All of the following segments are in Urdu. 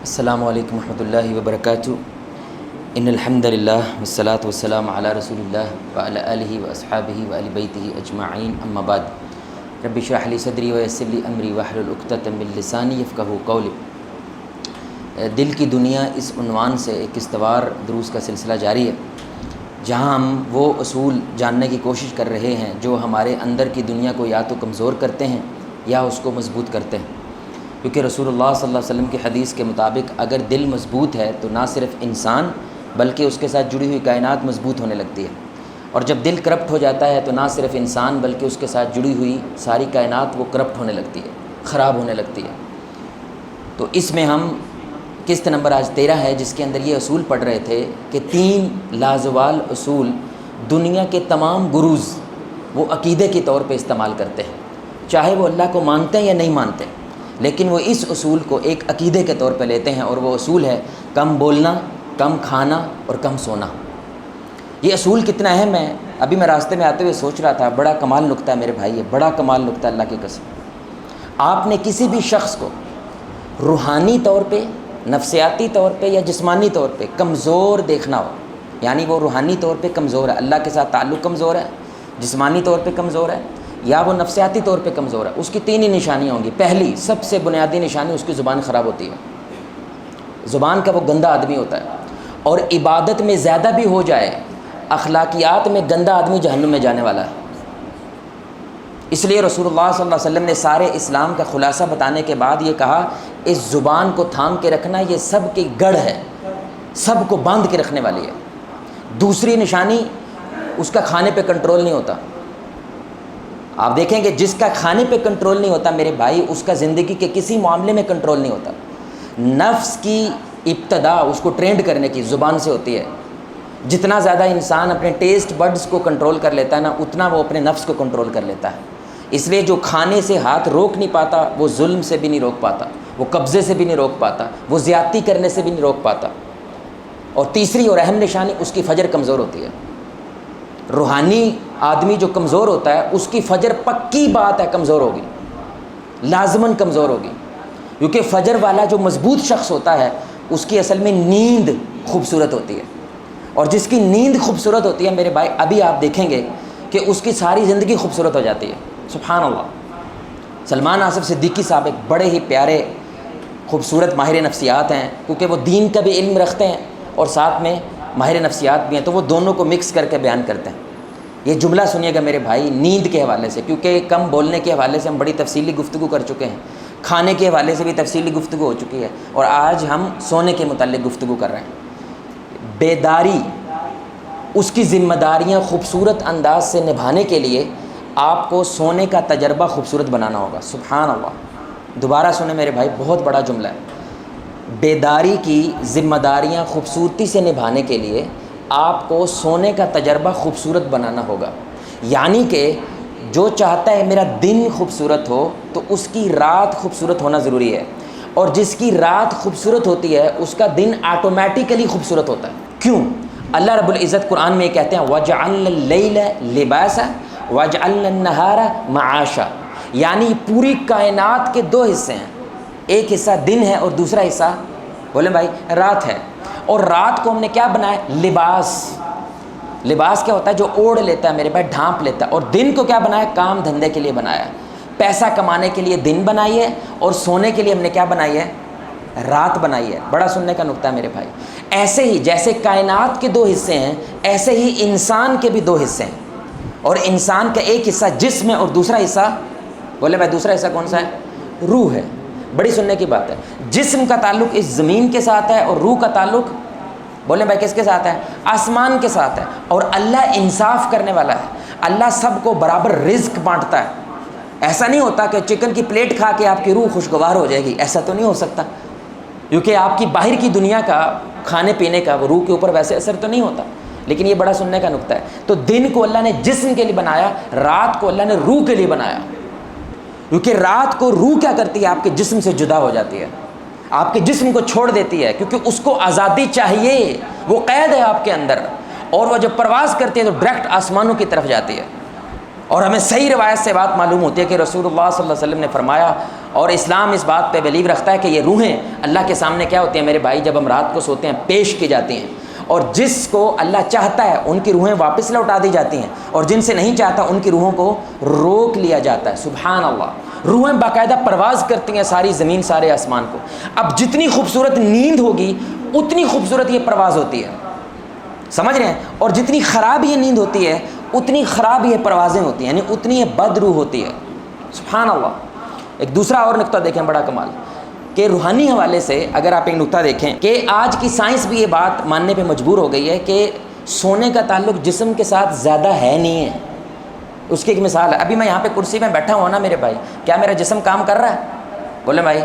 السلام علیکم ورحمۃ اللہ وبرکاتہ۔ ان الحمد للہ والصلاۃ والسلام علی رسول اللہ وعلی آلہ واصحابہ وآل بیتہ اجمعین، اما بعد۔ رب اشرح لی صدری ویسر لی امری واحلل عقدۃ من لسانی یفقہوا قولی۔ دل کی دنیا اس عنوان سے ایک استوار دروس کا سلسلہ جاری ہے، جہاں ہم وہ اصول جاننے کی کوشش کر رہے ہیں جو ہمارے اندر کی دنیا کو یا تو کمزور کرتے ہیں یا اس کو مضبوط کرتے ہیں، کیونکہ رسول اللہ صلی اللہ علیہ وسلم کی حدیث کے مطابق اگر دل مضبوط ہے تو نہ صرف انسان بلکہ اس کے ساتھ جڑی ہوئی کائنات مضبوط ہونے لگتی ہے، اور جب دل کرپٹ ہو جاتا ہے تو نہ صرف انسان بلکہ اس کے ساتھ جڑی ہوئی ساری کائنات وہ کرپٹ ہونے لگتی ہے، خراب ہونے لگتی ہے۔ تو اس میں ہم قسط نمبر آج 13 ہے، جس کے اندر یہ اصول پڑھ رہے تھے کہ 3 لازوال اصول دنیا کے تمام گروز وہ عقیدے کے طور پہ استعمال کرتے ہیں، چاہے وہ اللہ کو مانتے ہیں یا نہیں مانتے، لیکن وہ اس اصول کو ایک عقیدے کے طور پہ لیتے ہیں، اور وہ اصول ہے کم بولنا، کم کھانا اور کم سونا۔ یہ اصول کتنا اہم ہے، ابھی میں راستے میں آتے ہوئے سوچ رہا تھا، بڑا کمال نکتہ ہے میرے بھائی، یہ بڑا کمال نکتہ، اللہ کی قسم۔ آپ نے کسی بھی شخص کو روحانی طور پہ، نفسیاتی طور پہ یا جسمانی طور پہ کمزور دیکھنا ہو، یعنی وہ روحانی طور پہ کمزور ہے، اللہ کے ساتھ تعلق کمزور ہے، جسمانی طور پہ کمزور ہے یا وہ نفسیاتی طور پہ کمزور ہے، اس کی 3 ہی نشانیاں ہوں گی۔ پہلی سب سے بنیادی نشانی، اس کی زبان خراب ہوتی ہے، زبان کا وہ گندا آدمی ہوتا ہے، اور عبادت میں زیادہ بھی ہو جائے، اخلاقیات میں گندا آدمی جہنم میں جانے والا ہے۔ اس لیے رسول اللہ صلی اللہ علیہ وسلم نے سارے اسلام کا خلاصہ بتانے کے بعد یہ کہا، اس زبان کو تھام کے رکھنا، یہ سب کی گڑھ ہے، سب کو باندھ کے رکھنے والی ہے۔ دوسری نشانی، اس کا کھانے پہ کنٹرول نہیں ہوتا۔ آپ دیکھیں کہ جس کا کھانے پہ کنٹرول نہیں ہوتا میرے بھائی، اس کا زندگی کے کسی معاملے میں کنٹرول نہیں ہوتا۔ نفس کی ابتدا اس کو ٹرینڈ کرنے کی زبان سے ہوتی ہے۔ جتنا زیادہ انسان اپنے ٹیسٹ بڈز کو کنٹرول کر لیتا ہے نا، اتنا وہ اپنے نفس کو کنٹرول کر لیتا ہے۔ اس لیے جو کھانے سے ہاتھ روک نہیں پاتا، وہ ظلم سے بھی نہیں روک پاتا، وہ قبضے سے بھی نہیں روک پاتا، وہ زیادتی کرنے سے بھی نہیں روک پاتا۔ اور تیسری اور اہم نشانی، اس کی فجر کمزور ہوتی ہے۔ روحانی آدمی جو کمزور ہوتا ہے، اس کی فجر پکی بات ہے کمزور ہوگی، لازماً کمزور ہوگی، کیونکہ فجر والا جو مضبوط شخص ہوتا ہے، اس کی اصل میں نیند خوبصورت ہوتی ہے، اور جس کی نیند خوبصورت ہوتی ہے میرے بھائی، ابھی آپ دیکھیں گے کہ اس کی ساری زندگی خوبصورت ہو جاتی ہے۔ سبحان اللہ۔ سلمان آصف صدیقی صاحب ایک بڑے ہی پیارے خوبصورت ماہر نفسیات ہیں، کیونکہ وہ دین کا بھی علم رکھتے ہیں اور ساتھ میں ماہر نفسیات بھی ہیں، تو وہ دونوں کو مکس کر کے بیان کرتے ہیں۔ یہ جملہ سنیے گا میرے بھائی، نیند کے حوالے سے، کیونکہ کم بولنے کے حوالے سے ہم بڑی تفصیلی گفتگو کر چکے ہیں، کھانے کے حوالے سے بھی تفصیلی گفتگو ہو چکی ہے، اور آج ہم سونے کے متعلق گفتگو کر رہے ہیں۔ بیداری، اس کی ذمہ داریاں خوبصورت انداز سے نبھانے کے لیے آپ کو سونے کا تجربہ خوبصورت بنانا ہوگا۔ سبحان اللہ۔ دوبارہ سنیں میرے بھائی، بہت بڑا جملہ ہے۔ بیداری کی ذمہ داریاں خوبصورتی سے نبھانے کے لیے آپ کو سونے کا تجربہ خوبصورت بنانا ہوگا، یعنی کہ جو چاہتا ہے میرا دن خوبصورت ہو تو اس کی رات خوبصورت ہونا ضروری ہے، اور جس کی رات خوبصورت ہوتی ہے اس کا دن آٹومیٹیکلی خوبصورت ہوتا ہے۔ کیوں؟ اللہ رب العزت قرآن میں یہ کہتے ہیں، وَجَعَلْنَا اللَّيْلَ لِبَاسًا وَجَعَلْنَا النَّهَارَ مَعَاشًا، یعنی پوری کائنات کے 2 حصے ہیں، ایک حصہ دن ہے اور دوسرا حصہ بولیں بھائی رات ہے، اور رات کو ہم نے کیا بنایا؟ لباس۔ لباس کیا ہوتا ہے؟ جو اوڑھ لیتا ہے میرے بھائی، ڈھانپ لیتا ہے۔ اور دن کو کیا بنایا؟ کام دھندے کے لیے بنایا، پیسہ کمانے کے لیے دن بنائی ہے، اور سونے کے لیے ہم نے کیا بنائی ہے؟ رات بنائی ہے۔ بڑا سننے کا نکتہ ہے میرے بھائی۔ ایسے ہی جیسے کائنات کے 2 حصے ہیں، ایسے ہی انسان کے بھی 2 حصے ہیں، اور انسان کا ایک حصہ جسم ہے اور دوسرا حصہ بولے بھائی، دوسرا حصہ کون سا ہے؟ روح ہے۔ بڑی سننے کی بات ہے۔ جسم کا تعلق اس زمین کے ساتھ ہے، اور روح کا تعلق بولیں بھائی کس کے ساتھ ہے؟ آسمان کے ساتھ ہے۔ اور اللہ انصاف کرنے والا ہے، اللہ سب کو برابر رزق بانٹتا ہے۔ ایسا نہیں ہوتا کہ چکن کی پلیٹ کھا کے آپ کی روح خوشگوار ہو جائے گی، ایسا تو نہیں ہو سکتا، کیونکہ آپ کی باہر کی دنیا کا کھانے پینے کا وہ روح کے اوپر ویسے اثر تو نہیں ہوتا۔ لیکن یہ بڑا سننے کا نکتہ ہے۔ تو دن کو اللہ نے جسم کے لیے بنایا، رات کو اللہ نے روح کے لیے بنایا، کیونکہ رات کو روح کیا کرتی ہے؟ آپ کے جسم سے جدا ہو جاتی ہے، آپ کے جسم کو چھوڑ دیتی ہے، کیونکہ اس کو آزادی چاہیے، وہ قید ہے آپ کے اندر، اور وہ جب پرواز کرتی ہے تو ڈائریکٹ آسمانوں کی طرف جاتی ہے۔ اور ہمیں صحیح روایت سے بات معلوم ہوتی ہے کہ رسول اللہ صلی اللہ علیہ وسلم نے فرمایا، اور اسلام اس بات پہ بلیو رکھتا ہے کہ یہ روحیں اللہ کے سامنے کیا ہوتی ہیں میرے بھائی، جب ہم رات کو سوتے ہیں پیش کی جاتی ہیں، اور جس کو اللہ چاہتا ہے ان کی روحیں واپس لوٹا دی جاتی ہیں، اور جن سے نہیں چاہتا ان کی روحوں کو روک لیا جاتا ہے۔ سبحان اللہ، روحیں باقاعدہ پرواز کرتی ہیں ساری زمین سارے آسمان کو۔ اب جتنی خوبصورت نیند ہوگی اتنی خوبصورت یہ پرواز ہوتی ہے، سمجھ رہے ہیں؟ اور جتنی خراب یہ نیند ہوتی ہے اتنی خراب یہ پروازیں ہوتی ہیں، یعنی اتنی یہ بد روح ہوتی ہے۔ سبحان اللہ۔ ایک دوسرا اور نقطہ دیکھیں بڑا کمال، کہ روحانی حوالے سے اگر آپ ایک نقطہ دیکھیں کہ آج کی سائنس بھی یہ بات ماننے پہ مجبور ہو گئی ہے کہ سونے کا تعلق جسم کے ساتھ زیادہ ہے نہیں ہے۔ اس کی ایک مثال ہے، ابھی میں یہاں پہ کرسی میں بیٹھا ہوں نا میرے بھائی، کیا میرا جسم کام کر رہا ہے؟ بولے بھائی،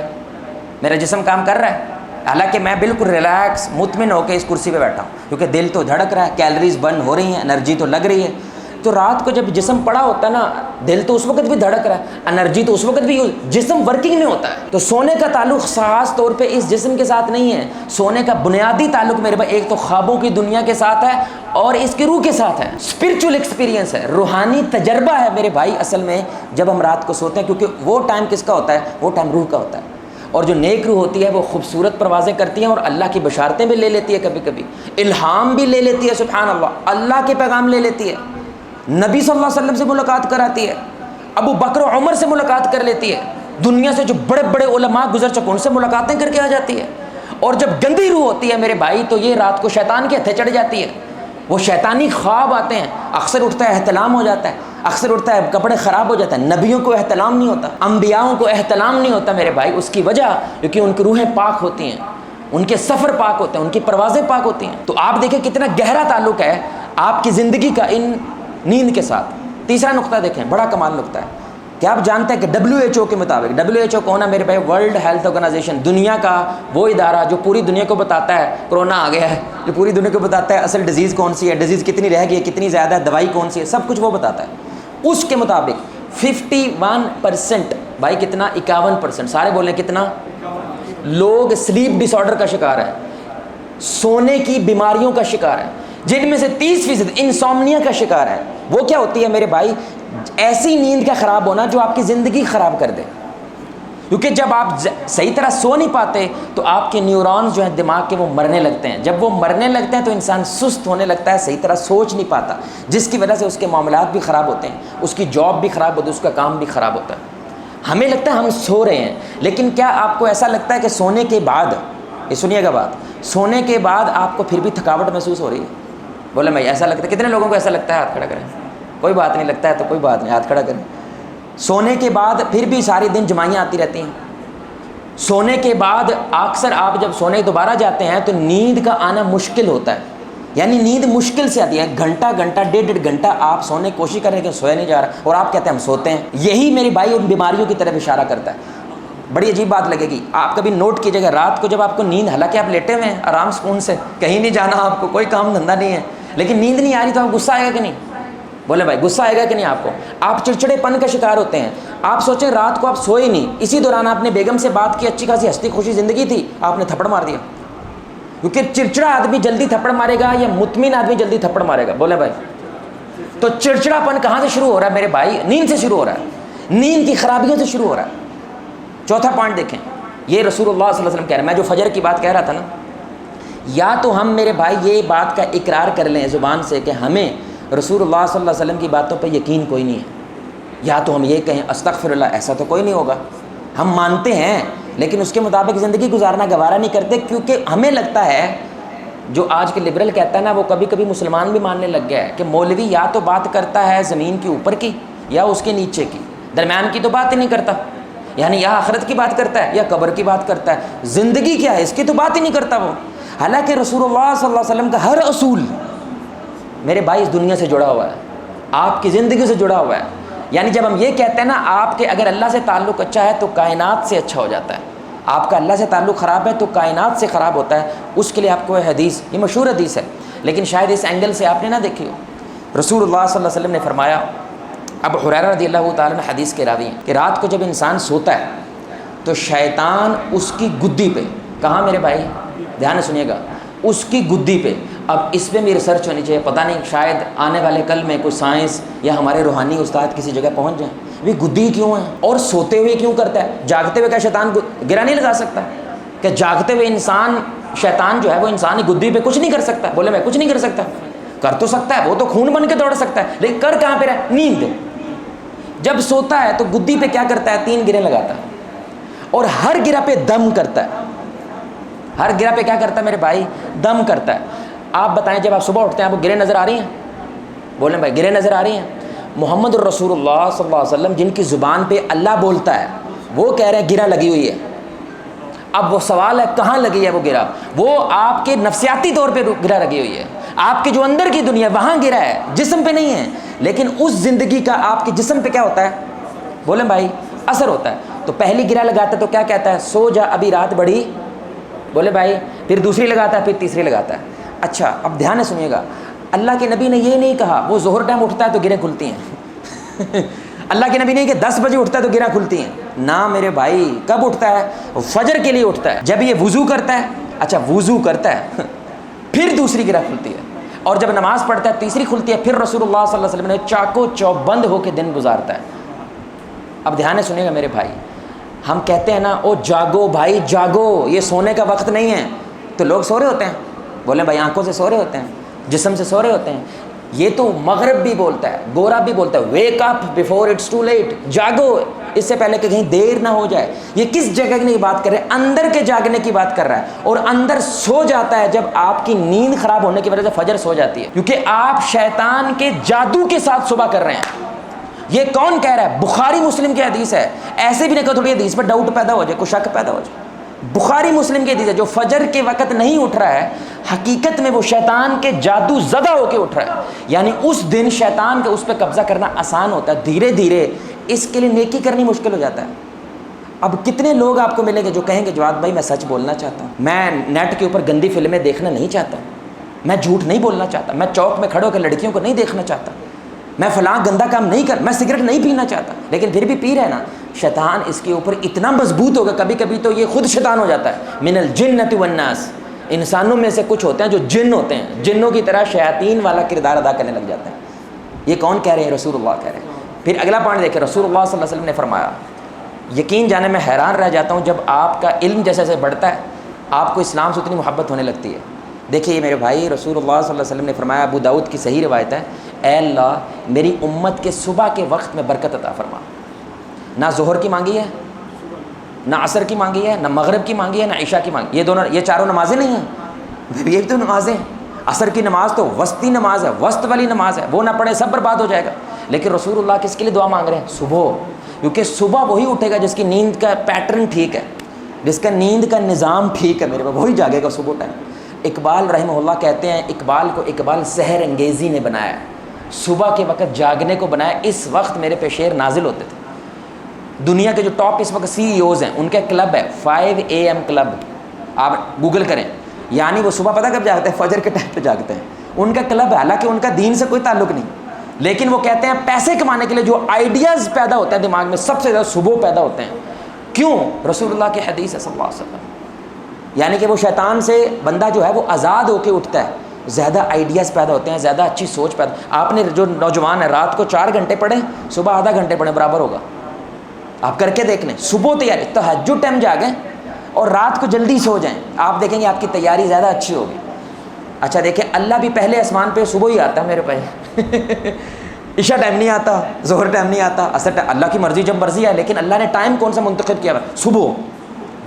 میرا جسم کام کر رہا ہے؟ حالانکہ میں بالکل ریلیکس مطمئن ہو کے اس کرسی پہ بیٹھا ہوں، کیونکہ دل تو دھڑک رہا ہے، کیلریز برن ہو رہی ہیں، انرجی تو لگ رہی ہے۔ تو رات کو جب جسم پڑا ہوتا ہے نا، دل تو اس وقت بھی دھڑک رہا ہے، انرجی تو اس وقت بھی جسم ورکنگ میں ہوتا ہے۔ تو سونے کا تعلق خاص طور پہ اس جسم کے ساتھ نہیں ہے، سونے کا بنیادی تعلق میرے بھائی ایک تو خوابوں کی دنیا کے ساتھ ہے اور اس کی روح کے ساتھ ہے، اسپرچول ایکسپیرینس ہے، روحانی تجربہ ہے میرے بھائی اصل میں جب ہم رات کو سوتے ہیں، کیونکہ وہ ٹائم کس کا ہوتا ہے؟ وہ ٹائم روح کا ہوتا ہے۔ اور جو نیک روح ہوتی ہے وہ خوبصورت پروازیں کرتی ہیں اور اللہ کی بشارتیں بھی لے لیتی ہے، کبھی کبھی الہام بھی لے لیتی ہے، سبحان اللہ، اللہ کے پیغام لے لیتی ہے، نبی صلی اللہ علیہ وسلم سے ملاقات کراتی ہے، ابو بکر و عمر سے ملاقات کر لیتی ہے، دنیا سے جو بڑے بڑے علماء گزر چکے ان سے ملاقاتیں کر کے آ جاتی ہے۔ اور جب گندی روح ہوتی ہے میرے بھائی تو یہ رات کو شیطان کے ہتھے چڑھ جاتی ہے، وہ شیطانی خواب آتے ہیں، اکثر اٹھتا ہے احتلام ہو جاتا ہے، اکثر اٹھتا ہے کپڑے خراب ہو جاتا ہے، نبیوں کو احتلام نہیں ہوتا، انبیاؤں کو احتلام نہیں ہوتا میرے بھائی، اس کی وجہ کیونکہ ان کی روحیں پاک ہوتی ہیں، ان کے سفر پاک ہوتے ہیں، ان کی پروازیں پاک ہوتی ہیں۔ تو آپ دیکھیں کتنا گہرا تعلق ہے آپ کی زندگی کا ان نیند کے ساتھ۔ تیسرا نقطہ دیکھیں، بڑا کمال نقطہ ہے، کیا آپ جانتے ہیں کہ WHO کے مطابق، WHO کون ہے میرے بھائی؟ ورلڈ ہیلتھ آرگنائزیشن، دنیا کا وہ ادارہ جو پوری دنیا کو بتاتا ہے کرونا آ گیا ہے، جو پوری دنیا کو بتاتا ہے اصل ڈیزیز کون سی ہے، ڈیزیز کتنی رہ گئی ہے، کتنی زیادہ ہے، دوائی کون سی ہے، سب کچھ وہ بتاتا ہے۔ اس کے مطابق 51% بھائی کتنا؟ 51%، سارے بولیں کتنا؟ لوگ سلیپ ڈس آرڈر کا شکار ہے، سونے کی بیماریوں کا شکار ہے، جن میں سے 30% انسومنیا کا شکار ہے۔ وہ کیا ہوتی ہے میرے بھائی؟ ایسی نیند کا خراب ہونا جو آپ کی زندگی خراب کر دے، کیونکہ جب آپ صحیح طرح سو نہیں پاتے تو آپ کے نیورونز جو ہیں دماغ کے وہ مرنے لگتے ہیں، جب وہ مرنے لگتے ہیں تو انسان سست ہونے لگتا ہے، صحیح طرح سوچ نہیں پاتا، جس کی وجہ سے اس کے معاملات بھی خراب ہوتے ہیں، اس کی جاب بھی خراب ہوتی ہے، اس کا کام بھی خراب ہوتا ہے۔ ہمیں لگتا ہے ہم سو رہے ہیں، لیکن کیا آپ کو ایسا لگتا ہے کہ سونے کے بعد، یہ سنیے گا بات، سونے کے بعد آپ کو پھر بھی تھکاوٹ محسوس ہو رہی ہے؟ بولے بھائی ایسا لگتا ہے؟ کتنے لوگوں کو ایسا لگتا ہے؟ ہاتھ کھڑا کریں۔ کوئی بات نہیں، لگتا ہے تو کوئی بات نہیں، ہاتھ کھڑا کریں۔ سونے کے بعد پھر بھی سارے دن جمائیاں آتی رہتی ہیں، سونے کے بعد اکثر آپ جب سونے دوبارہ جاتے ہیں تو نیند کا آنا مشکل ہوتا ہے، یعنی نیند مشکل سے آتی ہے، گھنٹہ ڈیڑھ گھنٹہ آپ سونے کی کوشش کر رہے ہیں کہ سویا نہیں جا رہا، اور آپ کہتے ہیں ہم سوتے ہیں۔ یہی میرے بھائی ان بیماریوں کی طرف اشارہ کرتا ہے۔ بڑی عجیب بات لگے گی، آپ کبھی نوٹ کیجیے گا، رات کو جب آپ کو نیند، حالانکہ آپ لیٹے ہوئے ہیں آرام سکون سے، کہیں نہیں جانا آپ کو، کوئی کام دھندا نہیں ہے، لیکن نیند نہیں آ رہی تو آپ غصہ آئے گا کہ نہیں؟ بولے بھائی غصہ آئے گا کہ نہیں آپ کو؟ آپ چڑچڑے پن کا شکار ہوتے ہیں۔ آپ سوچیں رات کو آپ سوئے نہیں، اسی دوران آپ نے بیگم سے بات کی، اچھی خاصی ہستی خوشی زندگی تھی، آپ نے تھپڑ مار دیا۔ کیونکہ چڑچڑا آدمی جلدی تھپڑ مارے گا یا مطمئن آدمی جلدی تھپڑ مارے گا؟ بولے بھائی، تو چڑچڑا پن کہاں سے شروع ہو رہا ہے میرے بھائی؟ نیند سے شروع ہو رہا ہے، نیند کی خرابیوں سے شروع ہو رہا ہے۔ چوتھا پوائنٹ دیکھیں، یہ رسول اللہ صلی اللہ علیہ وسلم کہہ رہے ہیں، میں جو فجر کی بات کہہ رہا تھا نا، یا تو ہم میرے بھائی یہ بات کا اقرار کر لیں زبان سے کہ ہمیں رسول اللہ صلی اللہ علیہ وسلم کی باتوں پہ یقین کوئی نہیں ہے، یا تو ہم یہ کہیں استغفر اللہ، ایسا تو کوئی نہیں ہوگا، ہم مانتے ہیں لیکن اس کے مطابق زندگی گزارنا گوارا نہیں کرتے، کیونکہ ہمیں لگتا ہے، جو آج کے لبرل کہتا ہے نا، وہ کبھی کبھی مسلمان بھی ماننے لگ گیا ہے کہ مولوی یا تو بات کرتا ہے زمین کے اوپر کی یا اس کے نیچے کی، درمیان کی تو بات ہی نہیں کرتا، یعنی یا آخرت کی بات کرتا ہے یا قبر کی بات کرتا ہے، زندگی کیا ہے اس کی تو بات ہی نہیں کرتا وہ۔ حالانکہ رسول اللہ صلی اللہ علیہ وسلم کا ہر اصول میرے بھائی اس دنیا سے جڑا ہوا ہے، آپ کی زندگی سے جڑا ہوا ہے، یعنی جب ہم یہ کہتے ہیں نا آپ کے اگر اللہ سے تعلق اچھا ہے تو کائنات سے اچھا ہو جاتا ہے، آپ کا اللہ سے تعلق خراب ہے تو کائنات سے خراب ہوتا ہے۔ اس کے لیے آپ کو حدیث، یہ مشہور حدیث ہے لیکن شاید اس اینگل سے آپ نے نہ دیکھی ہو۔ رسول اللہ صلی اللہ علیہ وسلم نے فرمایا، ابو ہریرہ رضی اللہ تعالیٰ عنہ حدیث کے راوی ہیں، کہ رات کو جب انسان سوتا ہے تو شیطان اس کی گدی پہ، کہاں میرے بھائی دھیان سے سنیے گا، اس کی گدی پہ اب اس پہ بھی ریسرچ ہونی چاہیے، پتہ نہیں شاید آنے والے کل میں کوئی سائنس یا ہمارے روحانی استاد کسی جگہ پہنچ جائیں بھی گدی کیوں ہے اور سوتے ہوئے کیوں کرتا ہے، جاگتے ہوئے کیا شیطان گرا نہیں لگا سکتا؟ کہ جاگتے ہوئے انسان شیطان جو ہے وہ انسانی گدی پہ کچھ نہیں کر سکتا؟ بولے میں کچھ نہیں کر سکتا، کر تو سکتا ہے، وہ تو خون بن کے دوڑ سکتا ہے، لیکن کر کہاں پہ رہا ہے؟ نیند۔ جب سوتا ہے تو گدی پہ کیا کرتا ہے؟ 3 گرے لگاتا ہے، اور ہر گرہ پہ دم کرتا ہے، ہر گرہ پہ کیا کرتا ہے میرے بھائی؟ دم کرتا ہے۔ آپ بتائیں جب آپ صبح اٹھتے ہیں آپ کو گرے نظر آ رہی ہیں؟ بولیں بھائی گرے نظر آ رہی ہیں؟ محمد الرسول اللہ صلی اللہ علیہ وسلم جن کی زبان پہ اللہ بولتا ہے وہ کہہ رہے ہیں گرہ لگی ہوئی ہے۔ اب وہ سوال ہے کہاں لگی ہے وہ گرہ؟ وہ آپ کے نفسیاتی طور پہ گرہ لگی ہوئی ہے، آپ کے جو اندر کی دنیا وہاں گرہ ہے، جسم پہ نہیں ہے، لیکن اس زندگی کا آپ کے جسم پہ کیا ہوتا ہے؟ بولیں بھائی اثر ہوتا ہے۔ تو پہلی گرہ لگاتا ہے تو کیا کہتا ہے؟ سو جا ابھی رات بڑی، بولے بھائی، پھر دوسری لگاتا ہے، پھر تیسری لگاتا ہے۔ اچھا اب دھیان سے سنیے گا، اللہ کے نبی نے یہ نہیں کہا وہ ظہر ٹائم اٹھتا ہے تو گرہیں کھلتی ہیں اللہ کے نبی نے کہ 10 بجے اٹھتا ہے تو گرہیں کھلتی ہیں، نہ میرے بھائی، کب اٹھتا ہے؟ فجر کے لیے اٹھتا ہے، جب یہ وضو کرتا ہے، اچھا وضو کرتا ہے پھر دوسری گرہ کھلتی ہے، اور جب نماز پڑھتا ہے تیسری کھلتی ہے، پھر رسول اللہ صلی اللہ علیہ وسلم نے چاقو چوبند ہو کے دن گزارتا ہے۔ اب دھیان سے سنیے گا میرے بھائی، ہم کہتے ہیں نا او جاگو بھائی جاگو، یہ سونے کا وقت نہیں ہے، تو لوگ سو رہے ہوتے ہیں، بولیں بھائی آنکھوں سے سو رہے ہوتے ہیں، جسم سے سو رہے ہوتے ہیں۔ یہ تو مغرب بھی بولتا ہے، گورا بھی بولتا ہے wake up before it's too late, جاگو اس سے پہلے کہ کہیں دیر نہ ہو جائے۔ یہ کس جگہ کی بات کر رہے ہیں؟ اندر کے جاگنے کی بات کر رہا ہے، اور اندر سو جاتا ہے جب آپ کی نیند خراب ہونے کی وجہ سے فجر سو جاتی ہے، کیونکہ آپ شیطان کے جادو کے ساتھ صبح کر رہے ہیں۔ یہ کون کہہ رہا ہے؟ بخاری مسلم کی حدیث ہے، ایسے بھی نہیں کہ تھوڑی حدیث پر ڈاؤٹ پیدا ہو جائے، کوئی شک پیدا ہو جائے۔ بخاری مسلم کی حدیث ہے، جو فجر کے وقت نہیں اٹھ رہا ہے حقیقت میں وہ شیطان کے جادو زدہ ہو کے اٹھ رہا ہے، یعنی اس دن شیطان کے اس پہ قبضہ کرنا آسان ہوتا ہے، دھیرے دھیرے اس کے لیے نیکی کرنی مشکل ہو جاتا ہے۔ اب کتنے لوگ آپ کو ملیں گے جو کہیں گے جواد بھائی میں سچ بولنا چاہتا ہوں، میں نیٹ کے اوپر گندی فلمیں دیکھنا نہیں چاہتا، میں جھوٹ نہیں بولنا چاہتا، میں چوک میں کھڑے ہو کے لڑکیوں کو نہیں دیکھنا چاہتا، میں فلاں گندا کام نہیں کر، میں سگریٹ نہیں پینا چاہتا، لیکن پھر بھی پی رہے نا۔ شیطان اس کے اوپر اتنا مضبوط ہوگا، کبھی کبھی تو یہ خود شیطان ہو جاتا ہے۔ من الجنۃ والناس، انسانوں میں سے کچھ ہوتے ہیں جو جن ہوتے ہیں، جنوں کی طرح شیاطین والا کردار ادا کرنے لگ جاتے ہیں۔ یہ کون کہہ رہے ہیں؟ رسول اللہ کہہ رہے ہیں۔ پھر اگلا پوائنٹ دیکھیں، رسول اللہ صلی اللہ علیہ وسلم نے فرمایا، یقین جانے میں حیران رہ جاتا ہوں جب آپ کا علم جیسے جیسے بڑھتا ہے آپ کو اسلام سے اتنی محبت ہونے لگتی ہے۔ دیکھیے میرے بھائی، رسول اللہ صلی اللہ علیہ وسلم نے فرمایا، ابو داؤد کی صحیح روایت ہے، اے اللہ میری امت کے صبح کے وقت میں برکت عطا فرما۔ نہ ظہر کی مانگی ہے، نہ عصر کی مانگی ہے، نہ مغرب کی مانگی ہے، نہ عشاء کی مانگی، یہ چاروں نمازیں نہیں ہیں، یہ بھی تو نمازیں ہیں۔ عصر کی نماز تو وسطی نماز ہے، وسط والی نماز ہے، وہ نہ پڑھے سب برباد ہو جائے گا۔ لیکن رسول اللہ کس کے لیے دعا مانگ رہے ہیں؟ صبح، کیونکہ صبح وہی اٹھے گا جس کی نیند کا پیٹرن ٹھیک ہے، جس کا نیند کا نظام ٹھیک ہے، میرے پاس وہی جاگے گا صبح ٹائم۔ اقبال رحمہ اللہ کہتے ہیں، اقبال کو اقبال سحر انگیزی نے بنایا، صبح کے وقت جاگنے کو بنایا۔ اس وقت میرے پہ شعر نازل ہوتے تھے۔ دنیا کے جو ٹاپ اس وقت سی ای اوز ہیں ان کا کلب ہے 5 AM کلب، آپ گوگل کریں، یعنی وہ صبح پتہ کب جاگتے ہیں؟ فجر کے ٹائم پہ جاگتے ہیں، ان کا کلب ہے، حالانکہ ان کا دین سے کوئی تعلق نہیں، لیکن وہ کہتے ہیں پیسے کمانے کے لیے جو آئیڈیاز پیدا ہوتے ہیں دماغ میں سب سے زیادہ صبح پیدا ہوتے ہیں۔ کیوں؟ رسول اللہ کی حدیث ہے صلی اللہ علیہ وسلم، یعنی کہ وہ شیطان سے بندہ جو ہے وہ آزاد ہو کے اٹھتا ہے، زیادہ آئیڈیاز پیدا ہوتے ہیں، زیادہ اچھی سوچ پیدا۔ آپ نے جو نوجوان ہے رات کو 4 گھنٹے پڑھیں، صبح آدھا گھنٹے پڑھیں، برابر ہوگا۔ آپ کر کے دیکھ لیں، صبح تیاری تہجد ٹائم جاگیں اور رات کو جلدی سو جائیں، آپ دیکھیں گے آپ کی تیاری زیادہ اچھی ہوگی۔ اچھا دیکھیں، اللہ بھی پہلے آسمان پہ صبح ہی آتا ہے میرے پاس عشاء ٹائم نہیں آتا، ظہر ٹائم نہیں آتا، عصر ٹائم، اللہ کی مرضی جب مرضی ہے، لیکن اللہ نے ٹائم کون سا منتخب کیا ہے؟ صبح،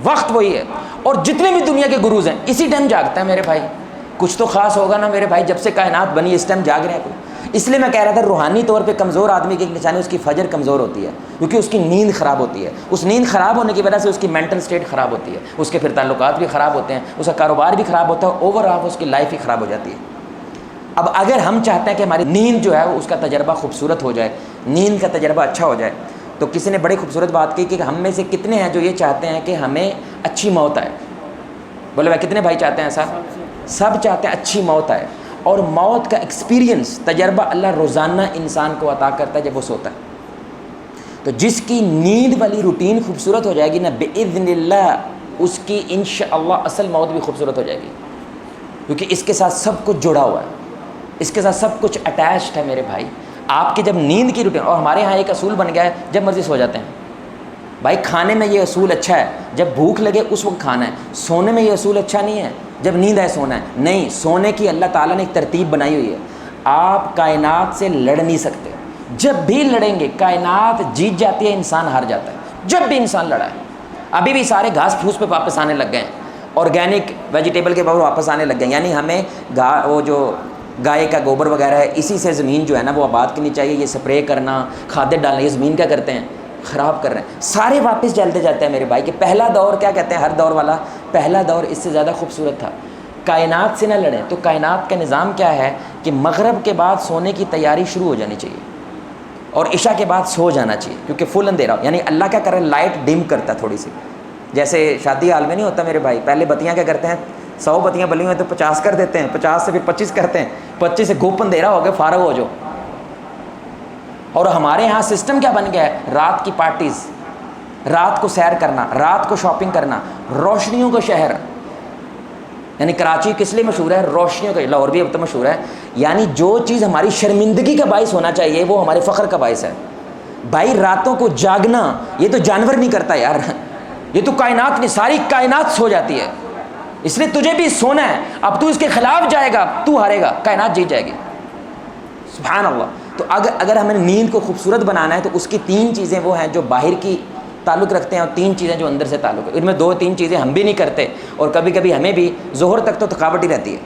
وقت وہی ہے۔ اور جتنے بھی دنیا کے گروز ہیں اسی ٹائم جاگتا ہے میرے بھائی، کچھ تو خاص ہوگا نا میرے بھائی، جب سے کائنات بنی اس ٹائم جاگ رہے ہیں کوئی۔ اس لیے میں کہہ رہا تھا روحانی طور پہ کمزور آدمی کی ایک نشانی اس کی فجر کمزور ہوتی ہے، کیونکہ اس کی نیند خراب ہوتی ہے، اس نیند خراب ہونے کی وجہ سے اس کی مینٹل سٹیٹ خراب ہوتی ہے، اس کے پھر تعلقات بھی خراب ہوتے ہیں، اس کا کاروبار بھی خراب ہوتا ہے، اوور آل اس کی لائف ہی خراب ہو جاتی ہے۔ اب اگر ہم چاہتے ہیں کہ ہماری نیند جو ہے اس کا تجربہ خوبصورت ہو جائے، نیند کا تجربہ اچھا ہو جائے، تو کسی نے بڑی خوبصورت بات کی کہ ہم میں سے کتنے ہیں جو یہ چاہتے ہیں کہ ہمیں اچھی موت آئے؟ بولے بھائی کتنے بھائی چاہتے ہیں ایسا؟ سب چاہتے ہیں اچھی موت آئے، اور موت کا ایکسپیرینس، تجربہ اللہ روزانہ انسان کو عطا کرتا ہے جب وہ سوتا ہے۔ تو جس کی نیند والی روٹین خوبصورت ہو جائے گی نا، بِإِذْنِ اللہ اس کی انشاءاللہ اصل موت بھی خوبصورت ہو جائے گی۔ کیونکہ اس کے ساتھ سب کچھ جڑا ہوا ہے، اس کے ساتھ سب کچھ اٹیچڈ ہے میرے بھائی۔ آپ کے جب نیند کی روٹین، اور ہمارے ہاں ایک اصول بن گیا ہے جب مرضی سو جاتے ہیں بھائی۔ کھانے میں یہ اصول اچھا ہے جب بھوک لگے اس وقت کھانا ہے، سونے میں یہ اصول اچھا نہیں ہے جب نیند ہے سونا ہے، نہیں، سونے کی اللہ تعالیٰ نے ایک ترتیب بنائی ہوئی ہے۔ آپ کائنات سے لڑ نہیں سکتے، جب بھی لڑیں گے کائنات جیت جاتی ہے، انسان ہار جاتا ہے۔ جب بھی انسان لڑا ہے، ابھی بھی سارے گھاس پھوس پہ واپس آنے لگ گئے ہیں، آرگینک ویجیٹیبل کے بعد واپس آنے لگ گئے ہیں، یعنی ہمیں وہ جو گائے کا گوبر وغیرہ ہے اسی سے زمین جو ہے نا وہ آباد کرنی چاہیے۔ یہ سپرے کرنا، کھادیں ڈالنا، یہ زمین کیا کرتے ہیں؟ خراب کر رہے ہیں، سارے واپس جلتے جاتے ہیں میرے بھائی۔ کہ پہلا دور کیا کہتے ہیں ہر دور والا، پہلا دور اس سے زیادہ خوبصورت تھا۔ کائنات سے نہ لڑیں، تو کائنات کا نظام کیا ہے کہ مغرب کے بعد سونے کی تیاری شروع ہو جانی چاہیے اور عشاء کے بعد سو جانا چاہیے، کیونکہ فل اندھیرا، یعنی اللہ کیا کر رہا ہے، لائٹ ڈم کرتا ہے تھوڑی سی، جیسے شادی حال میں نہیں ہوتا میرے بھائی، پہلے بتیاں کیا کرتے ہیں، 100 بتیاں بلی ہوئی تو 50 کر دیتے ہیں، 50 سے پھر 25 کرتے ہیں، 25 سے گھوپ اندھیرا ہو گیا، فارغ ہو جاؤ۔ اور ہمارے ہاں سسٹم کیا بن گیا ہے، رات کی پارٹیز، رات کو سیر کرنا، رات کو شاپنگ کرنا، روشنیوں کا شہر، یعنی کراچی کس لیے مشہور ہے؟ روشنیوں کا، لاہور بھی اب تو مشہور ہے، یعنی جو چیز ہماری شرمندگی کا باعث ہونا چاہیے وہ ہمارے فخر کا باعث ہے۔ بھائی راتوں کو جاگنا یہ تو جانور نہیں کرتا یار، یہ تو کائنات نہیں، ساری کائنات سو جاتی ہے، اس لیے تجھے بھی سونا ہے۔ اب تو اس کے خلاف جائے گا تو ہارے گا، کائنات جیت جائے گی، سبحان اللہ۔ تو اگر ہمیں نیند کو خوبصورت بنانا ہے تو اس کی 3 چیزیں وہ ہیں جو باہر کی تعلق رکھتے ہیں اور 3 چیزیں جو اندر سے تعلق ہے، ان میں 2-3 چیزیں ہم بھی نہیں کرتے، اور کبھی کبھی ہمیں بھی ظہر تک تو تھکاوٹ ہی رہتی ہے،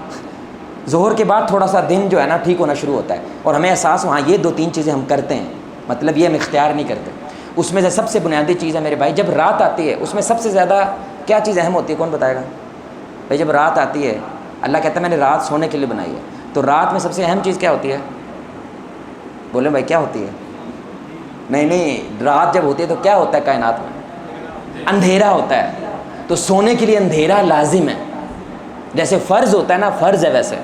ظہر کے بعد تھوڑا سا دن جو ہے نا ٹھیک ہونا شروع ہوتا ہے اور ہمیں احساس ہاں یہ 2-3 چیزیں ہم کرتے ہیں، مطلب یہ ہم اختیار نہیں کرتے۔ اس میں سے سب سے بنیادی چیز ہے میرے بھائی، جب رات آتی ہے اس میں سب سے زیادہ کیا چیز اہم ہوتی ہے، کون بتائے گا بھائی؟ جب رات آتی ہے اللہ کہتا ہے میں نے رات سونے کے لیے بنائی ہے، تو رات میں سب سے اہم چیز کیا ہوتی ہے؟ بولیں بھائی کیا ہوتی ہے؟ نہیں، رات جب ہوتی ہے تو کیا ہوتا ہے کائنات میں؟ اندھیرا ہوتا ہے، تو سونے کے لیے اندھیرا لازم ہے، جیسے فرض ہوتا ہے نا، فرض ہے ویسے،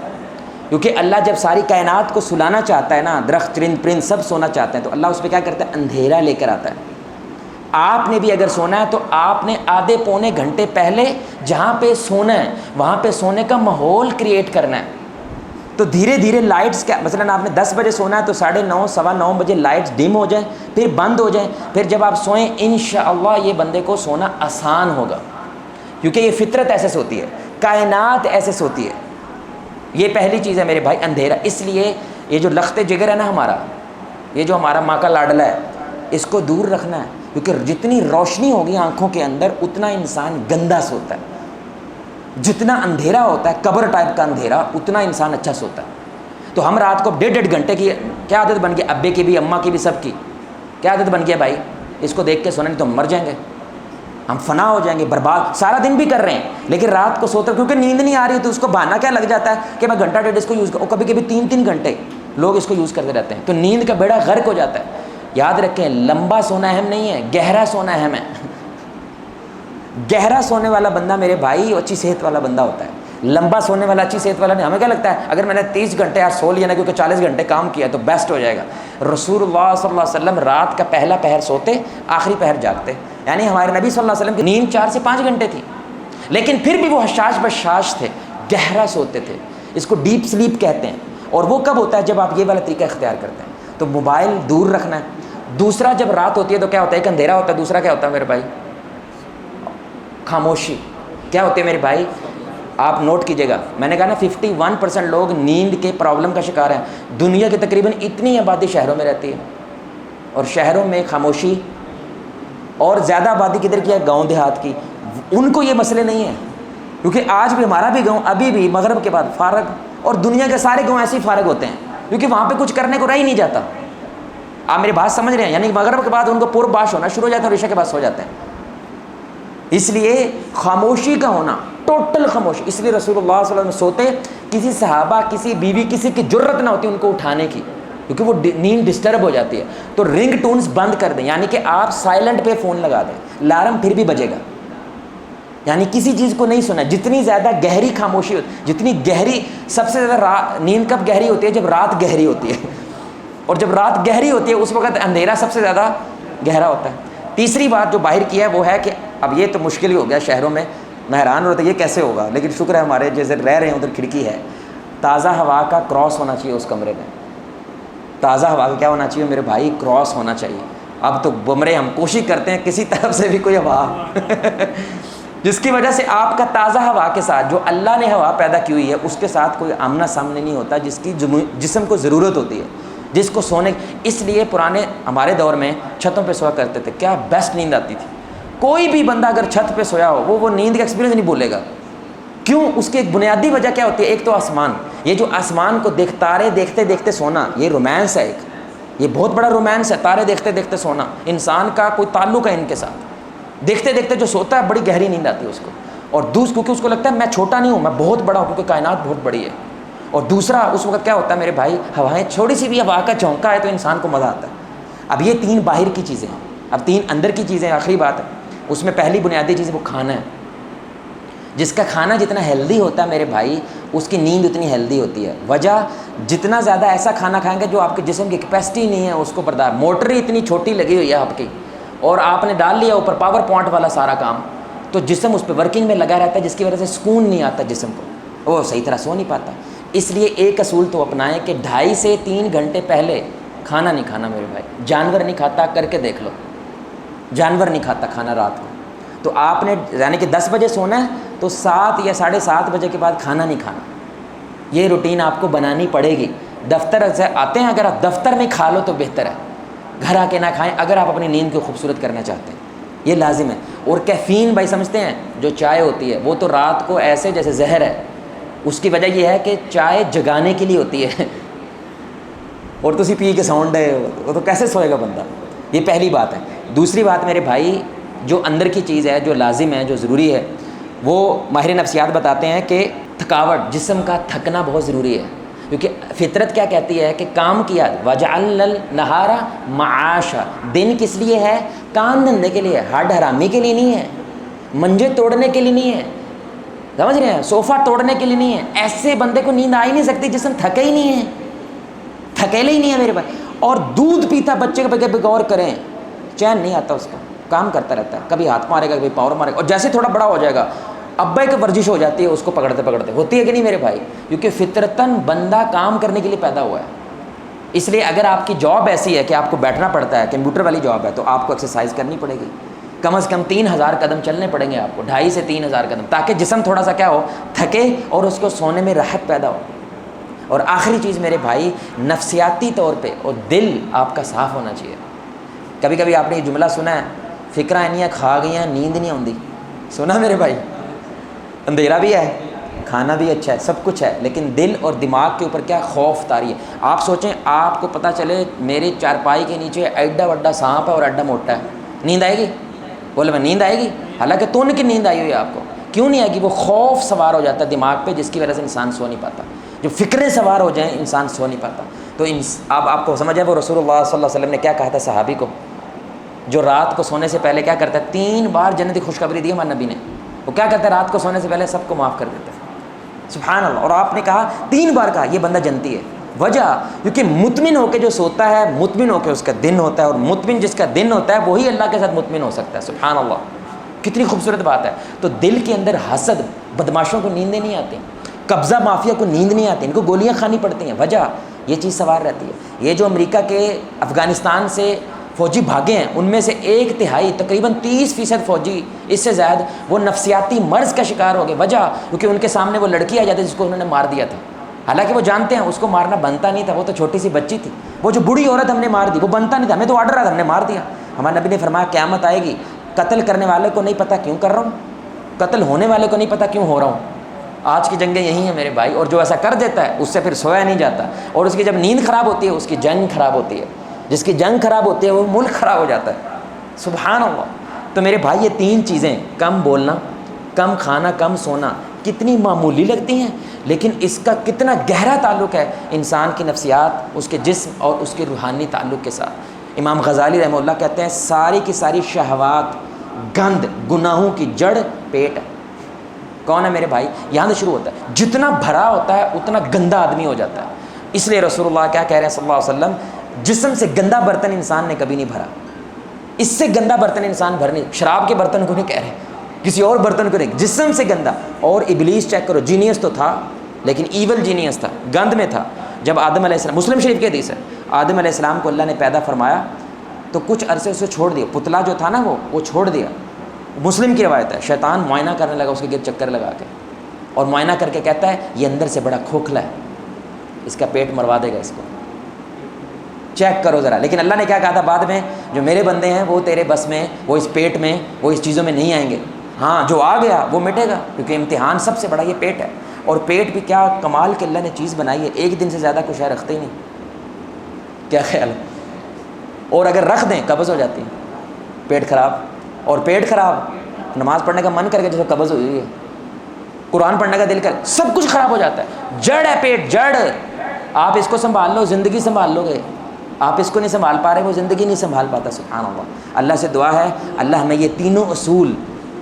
کیونکہ اللہ جب ساری کائنات کو سلانا چاہتا ہے نا، درخت چرند پرند سب سونا چاہتے ہیں، تو اللہ اس پہ کیا کرتا ہے؟ اندھیرا لے کر آتا ہے۔ آپ نے بھی اگر سونا ہے تو آپ نے آدھے پونے گھنٹے پہلے جہاں پہ سونا ہے وہاں پہ سونے کا ماحول کریٹ کرنا ہے۔ تو دھیرے دھیرے لائٹس کیا، مثلاً آپ نے 10 بجے سونا ہے تو 9:30 9:15 بجے لائٹس ڈم ہو جائیں، پھر بند ہو جائیں، پھر جب آپ سوئیں انشاءاللہ یہ بندے کو سونا آسان ہوگا، کیونکہ یہ فطرت ایسے سے ہوتی ہے، کائنات ایسے سے ہوتی ہے۔ یہ پہلی چیز ہے میرے بھائی، اندھیرا۔ اس لیے یہ جو لخت جگر ہے نا ہمارا، یہ جو ہمارا ماں کا لاڈلا ہے، اس کو دور رکھنا ہے، کیونکہ جتنی روشنی ہوگی آنکھوں کے اندر اتنا انسان گندا سوتا ہے، جتنا اندھیرا ہوتا ہے قبر ٹائپ کا اندھیرا اتنا انسان اچھا سوتا ہے۔ تو ہم رات کو 1.5 گھنٹے کی کیا عادت بن گئی، ابے کی بھی اماں کی بھی سب کی کیا عادت بن گیا بھائی، اس کو دیکھ کے سونا نہیں تو ہم مر جائیں گے، ہم فنا ہو جائیں گے، برباد۔ سارا دن بھی کر رہے ہیں لیکن رات کو سوتے کیونکہ نیند نہیں آ رہی، تو اس کو بہانہ کیا لگ جاتا ہے کہ میں گھنٹہ 1.5 اس کو یوز کروں، کبھی کبھی 3 گھنٹے لوگ اس کو یوز کرتے رہتے ہیں، تو نیند کا بیڑا غرق ہو جاتا ہے۔ یاد رکھیں لمبا سونا اہم نہیں ہے، گہرا سونا اہم ہے۔ گہرا سونے والا بندہ میرے بھائی اچھی صحت والا بندہ ہوتا ہے، لمبا سونے والا اچھی صحت والا نہیں۔ ہمیں کیا لگتا ہے اگر میں نے 30 گھنٹے آج سو لیا نا کیونکہ 40 گھنٹے کام کیا تو بیسٹ ہو جائے گا۔ رسول اللہ صلی اللہ علیہ وسلم رات کا پہلا پہر سوتے، آخری پہر جاگتے، یعنی ہمارے نبی صلی اللہ علیہ وسلم کی نیند 4 سے 5 گھنٹے تھی، لیکن پھر بھی وہ حشاش بشاش تھے، گہرا سوتے تھے، اس کو ڈیپ سلیپ کہتے ہیں۔ اور وہ کب ہوتا ہے جب آپ یہ والا طریقہ اختیار کرتے ہیں۔ تو موبائل دور رکھنا ہے۔ دوسرا جب رات ہوتی ہے تو کیا ہوتا ہے، ایک اندھیرا ہوتا ہے، دوسرا کیا ہوتا ہے میرے بھائی، خاموشی۔ کیا ہوتی ہے میرے بھائی، آپ نوٹ کیجئے گا، میں نے کہا نا 51% لوگ نیند کے پرابلم کا شکار ہیں۔ دنیا کی تقریباً اتنی آبادی شہروں میں رہتی ہے، اور شہروں میں خاموشی، اور زیادہ آبادی کدھر کی ہے، گاؤں دیہات کی، ان کو یہ مسئلے نہیں ہیں، کیونکہ آج بھی ہمارا بھی گاؤں ابھی بھی مغرب کے بعد فارغ، اور دنیا کے سارے گاؤں ایسے ہی فارغ ہوتے ہیں کیونکہ وہاں پہ کچھ کرنے کو رہ ہی نہیں جاتا۔ آپ میری بات سمجھ رہے ہیں، یعنی مغرب کے بعد ان کو پور باش ہونا شروع ہو جاتا ہے اور عشاء کے بعد سو جاتے ہیں۔ اس لیے خاموشی کا ہونا، ٹوٹل خاموشی۔ اس لیے رسول اللہ صلی اللہ علیہ وسلم سوتے، کسی صحابہ، کسی بیوی، کسی کی جرت نہ ہوتی ان کو اٹھانے کی، کیونکہ وہ نیند ڈسٹرب ہو جاتی ہے۔ تو رنگ ٹونز بند کر دیں، یعنی کہ آپ سائلنٹ پہ فون لگا دیں، الارم پھر بھی بجے گا، یعنی کسی چیز کو نہیں سنا۔ جتنی زیادہ گہری خاموشی ہوتی، جتنی گہری، سب سے زیادہ نیند کب گہری ہوتی ہے، جب رات گہری ہوتی ہے، اور جب رات گہری ہوتی ہے اس وقت اندھیرا سب سے زیادہ گہرا ہوتا ہے۔ تیسری بات جو باہر کی ہے وہ ہے کہ اب یہ تو مشکل ہی ہو گیا شہروں میں، میں حیران ہو رہا تھا یہ کیسے ہوگا، لیکن شکر ہے ہمارے جیسے رہ رہے ہیں ادھر کھڑکی ہے، تازہ ہوا کا کراس ہونا چاہیے اس کمرے میں، تازہ ہوا کا کیا ہونا چاہیے میرے بھائی، کراس ہونا چاہیے۔ اب تو بمرے ہم کوشش کرتے ہیں کسی طرف سے بھی کوئی ہوا جس کی وجہ سے آپ کا تازہ ہوا کے ساتھ جو اللہ نے ہوا پیدا کی ہوئی ہے اس کے ساتھ کوئی آمنا سامنے نہیں ہوتا، جس کی جسم کو ضرورت ہوتی ہے، جس کو سونے، اس لیے پرانے ہمارے دور میں چھتوں پہ سویا کرتے تھے، کیا بیسٹ نیند آتی تھی۔ کوئی بھی بندہ اگر چھت پہ سویا ہو وہ نیند کا ایکسپیرینس نہیں بولے گا، کیوں؟ اس کی ایک بنیادی وجہ کیا ہوتی ہے، ایک تو آسمان، یہ جو آسمان کو تارے دیکھتے دیکھتے سونا، یہ رومانس ہے، ایک یہ بہت بڑا رومانس ہے، تارے دیکھتے دیکھتے سونا، انسان کا کوئی تعلق ہے ان کے ساتھ، دیکھتے دیکھتے جو سوتا ہے بڑی گہری نیند آتی ہے اس کو، اور کیونکہ اس کو لگتا ہے میں چھوٹا نہیں ہوں، میں بہت بڑا ہوں، کیونکہ کائنات بہت بڑی ہے۔ اور دوسرا اس وقت کیا ہوتا ہے میرے بھائی، ہوائیں چھوٹی سی بھی ہوا کا جھونکا ہے تو انسان کو مزہ آتا ہے۔ اب یہ 3 باہر کی چیزیں ہیں، اب 3 اندر کی چیزیں، آخری بات ہے اس میں پہلی بنیادی چیز وہ کھانا ہے۔ جس کا کھانا جتنا ہیلدی ہوتا ہے میرے بھائی اس کی نیند اتنی ہیلدی ہوتی ہے۔ وجہ جتنا زیادہ ایسا کھانا کھائیں گے جو آپ کے جسم کی کیپیسٹی نہیں ہے اس کو برداشت، موٹر ہی اتنی چھوٹی لگی ہوئی ہے آپ کی اور آپ نے ڈال لیا اوپر پاور پوائنٹ والا سارا کام، تو جسم اس پہ ورکنگ میں لگا رہتا ہے، جس کی وجہ سے سکون نہیں آتا جسم کو، وہ صحیح طرح سو نہیں پاتا۔ اس لیے ایک اصول تو اپنائیں کہ 2.5 سے 3 گھنٹے پہلے کھانا نہیں کھانا میرے بھائی۔ جانور نہیں کھاتا، کر کے دیکھ لو، جانور نہیں کھاتا کھانا رات کو، تو آپ نے یعنی کہ 10 بجے سونا ہے تو 7 یا 7:30 بجے کے بعد کھانا نہیں کھانا، یہ روٹین آپ کو بنانی پڑے گی۔ دفتر سے آتے ہیں اگر آپ دفتر میں کھا لو تو بہتر ہے، گھر آ کے نہ کھائیں اگر آپ اپنی نیند کو خوبصورت کرنا چاہتے ہیں، یہ لازم ہے۔ اور کیفین بھائی سمجھتے ہیں، جو چائے ہوتی ہے وہ تو رات کو ایسے جیسے زہر ہے، اس کی وجہ یہ ہے کہ چائے جگانے کے لیے ہوتی ہے اور تو اسی پی کے ساؤنڈ ہے، وہ تو کیسے سوئے گا بندہ، یہ پہلی بات ہے۔ دوسری بات میرے بھائی جو اندر کی چیز ہے، جو لازم ہے، جو ضروری ہے، وہ ماہر نفسیات بتاتے ہیں کہ تھکاوٹ، جسم کا تھکنا بہت ضروری ہے، کیونکہ فطرت کیا کہتی ہے کہ کام کیا، وَجَعَلْنَا النَّهَارَ مَعَاشًا، دن کس لیے ہے؟ کام دھندے کے لیے، ہڈ حرامی کے لیے نہیں ہے، منجے توڑنے کے لیے نہیں ہے، سمجھ رہے ہیں، صوفہ توڑنے کے لیے نہیں ہے۔ ایسے بندے کو نیند آ ہی نہیں سکتی، جسم تھکے ہی نہیں ہے، تھکیلے ہی نہیں ہے میرے بھائی۔ اور دودھ پیتا بچے کے بغیر غور کریں، چین نہیں آتا اس کو، کام کرتا رہتا ہے، کبھی ہاتھ مارے گا کبھی پاور مارے گا، اور جیسے تھوڑا بڑا ہو جائے گا ابا کی ورزش ہو جاتی ہے اس کو پکڑتے پکڑتے، ہوتی ہے کہ نہیں میرے بھائی؟ کیونکہ فطرتاً بندہ کام کرنے کے لیے پیدا ہوا ہے۔ اس لیے اگر آپ کی جاب ایسی ہے کہ آپ کو بیٹھنا پڑتا ہے، کمپیوٹر والی جاب ہے، تو آپ کو ایکسرسائز کرنی پڑے گی، کم از کم 3000 قدم چلنے پڑیں گے آپ کو، 2.5 سے 3000 قدم، تاکہ جسم تھوڑا سا کیا ہو، تھکے اور اس کو سونے میں راحت پیدا ہو۔ اور آخری چیز میرے بھائی نفسیاتی طور پہ اور دل آپ کا صاف ہونا چاہیے۔ کبھی کبھی آپ نے یہ جملہ سنا ہے، فکریں انیاں کھا گئی ہیں نیند نہیں آتی، سنا میرے بھائی؟ اندھیرا بھی ہے، کھانا بھی اچھا ہے، سب کچھ ہے، لیکن دل اور دماغ کے اوپر کیا خوف طاری ہے۔ آپ سوچیں آپ کو پتہ چلے میری چارپائی کے نیچے ایڈا وڈا سانپ ہے اور ایڈا موٹا ہے، نیند آئے گی؟ بولے میں نیند آئے گی؟ حالانکہ تون کی نیند آئی ہوئی ہے آپ کو، کیوں نہیں آئے گی؟ وہ خوف سوار ہو جاتا ہے دماغ پہ، جس کی وجہ سے انسان سو نہیں پاتا، جو فکریں سوار ہو جائیں انسان سو نہیں پاتا۔ تو اب آپ کو سمجھ ہے وہ رسول اللہ صلی اللہ علیہ وسلم نے کیا کہا تھا صحابی کو، جو رات کو سونے سے پہلے کیا کرتا ہے؟ 3 بار جنت کی خوشخبری دی ہمارے نبی نے، وہ کیا کہتا ہے؟ رات کو سونے سے پہلے سب کو معاف کر دیتا ہے، سبحان اللہ۔ اور آپ نے کہا 3 بار کہا یہ بندہ جنتی ہے، وجہ کیونکہ مطمئن ہو کے جو سوتا ہے، مطمئن ہو کے اس کا دن ہوتا ہے، اور مطمئن جس کا دن ہوتا ہے وہی اللہ کے ساتھ مطمئن ہو سکتا ہے، سبحان اللہ، کتنی خوبصورت بات ہے۔ تو دل کے اندر حسد، بدماشوں کو نیندیں نہیں آتی، قبضہ مافیا کو نیند نہیں آتی، ان کو گولیاں کھانی پڑتی ہیں، وجہ یہ چیز سوار رہتی ہے۔ یہ جو امریکہ کے افغانستان سے فوجی بھاگے ہیں ان میں سے 1/3 تقریباً 30% فوجی، اس سے زائد، وہ نفسیاتی مرض کا شکار ہو گئے، وجہ کیونکہ ان کے سامنے وہ لڑکی آ جاتی جس کو انہوں نے مار دیا تھا، حالانکہ وہ جانتے ہیں اس کو مارنا بنتا نہیں تھا، وہ تو چھوٹی سی بچی تھی، وہ جو بوڑھی عورت ہم نے مار دی وہ بنتا نہیں تھا، ہمیں تو آرڈر آیا، ہم نے مار دیا۔ ہمارے نبی نے فرمایا قیامت آئے گی، قتل کرنے والے کو نہیں پتہ کیوں کر رہا ہوں، قتل ہونے والے کو نہیں پتہ کیوں ہو رہا ہوں۔ آج کی جنگیں یہی ہیں میرے بھائی، اور جو ایسا کر دیتا ہے اس سے پھر سویا نہیں جاتا، اور اس کی جب نیند خراب ہوتی ہے اس کی جنگ خراب ہوتی ہے، جس کی جنگ خراب ہوتی ہے وہ ملک خراب ہو جاتا ہے، سبحان اللہ۔ تو میرے بھائی یہ 3 چیزیں، کم بولنا، کم کھانا، کم سونا، کتنی معمولی لگتی ہیں لیکن اس کا کتنا گہرا تعلق ہے انسان کی نفسیات، اس کے جسم اور اس کے روحانی تعلق کے ساتھ۔ امام غزالی رحمہ اللہ کہتے ہیں ساری کی ساری شہوات، گند، گناہوں کی جڑ پیٹ ہے۔ کون ہے میرے بھائی؟ یہاں سے شروع ہوتا ہے، جتنا بھرا ہوتا ہے اتنا گندا آدمی ہو جاتا ہے۔ اس لیے رسول اللہ کیا کہہ رہے ہیں صلی اللہ علیہ وسلم، جسم سے گندا برتن انسان نے کبھی نہیں بھرا، اس سے گندا برتن انسان بھر نہیں، شراب کے برتن کو نہیں کہہ رہے کسی اور برتن کو نہیں، جسم سے گندا. اور ابلیس چیک کرو، جینیس تو تھا لیکن ایول جینیس تھا، گند میں تھا. جب آدم علیہ السلام، مسلم شریف کی حدیث ہے، آدم علیہ السلام کو اللہ نے پیدا فرمایا تو کچھ عرصے اسے چھوڑ دیا، پتلا جو تھا نا وہ چھوڑ دیا. مسلم کی روایت ہے، شیطان معائنہ کرنے لگا اس کے گرد چکر لگا کے، اور معائنہ کر کے کہتا ہے یہ اندر سے بڑا کھوکھلا ہے، اس کا پیٹ مروا دے گا اس کو، چیک کرو ذرا. لیکن اللہ نے کیا کہا تھا بعد میں، جو میرے بندے ہیں وہ تیرے بس میں، وہ اس پیٹ میں، وہ اس چیزوں میں نہیں آئیں گے. ہاں جو آ گیا وہ مٹے گا، کیونکہ امتحان سب سے بڑا یہ پیٹ ہے. اور پیٹ بھی کیا کمال کہ اللہ نے چیز بنائی ہے، ایک دن سے زیادہ کچھ ہے رکھتے ہی نہیں. کیا خیال ہے؟ اور اگر رکھ دیں قبض ہو جاتی ہے، پیٹ خراب. اور پیٹ خراب، نماز پڑھنے کا من کر کے جیسے قبض ہوئی ہے، قرآن پڑھنے کا دل کر، سب کچھ خراب ہو جاتا ہے. جڑ ہے پیٹ، جڑ. آپ اس کو سنبھال لو زندگی سنبھال لو گے، آپ اس کو نہیں سنبھال پا رہے، وہ زندگی نہیں سنبھال پاتا. سبحان اللہ. اللہ سے دعا ہے اللہ ہمیں یہ تینوں اصول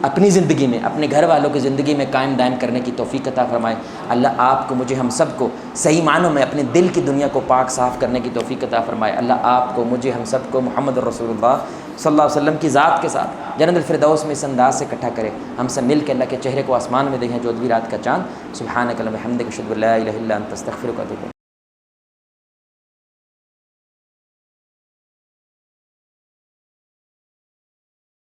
اپنی زندگی میں، اپنے گھر والوں کی زندگی میں قائم دائم کرنے کی توفیق عطا فرمائے. اللہ آپ کو، مجھے، ہم سب کو صحیح معنوں میں اپنے دل کی دنیا کو پاک صاف کرنے کی توفیق عطا فرمائے. اللہ آپ کو، مجھے، ہم سب کو محمد رسول اللہ صلی اللہ علیہ وسلم کی ذات کے ساتھ جنت الفردوس میں اس انداز سے اکٹھا کرے، ہم سب مل کے اللہ کے چہرے کو آسمان میں دیکھیں چودھویں رات کا چاند. سبحانک اللہم وبحمدک اشہد ان لا الہ الا انت استغفرک و اتوب الیک.